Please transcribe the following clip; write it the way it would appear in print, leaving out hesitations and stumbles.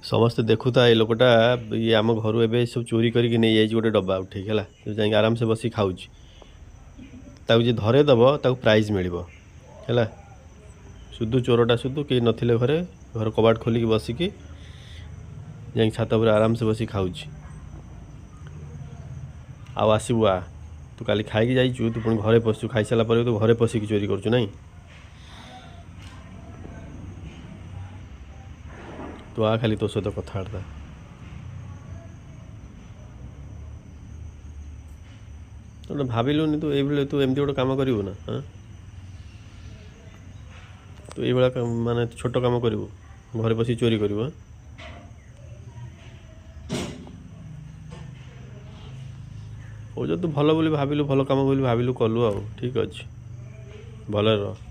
समस्ते देखुता ये लोकटा ये आम घर ए सब चोरी करके नहीं जाइए गोटे डब्बा उठे है जा आराम से बस खाऊ जी धरे दब प्राइज मिल है सुधु चोरटा सुधु कहीं नथिले घरे घर कबाट खोलिकी बसिकी जा छात पर आराम से बस खाऊ आसबू आ तू काली खाई जाइचु तू पुणी घरे पशु खाई सारा पर तू घरे पशिकी चोरी करूँ ना तू आ खाली तो सहित कथबार्ता तो भाविलुनि तू ये तू एमती गोटे कम करू ना हाँ तू ये माने छोट कम करू घरे पशि चोरी करू हाँ तू भल बोली भाविलु भल कम बोली भाविलु कलु आ ठीक अच्छे भले रह।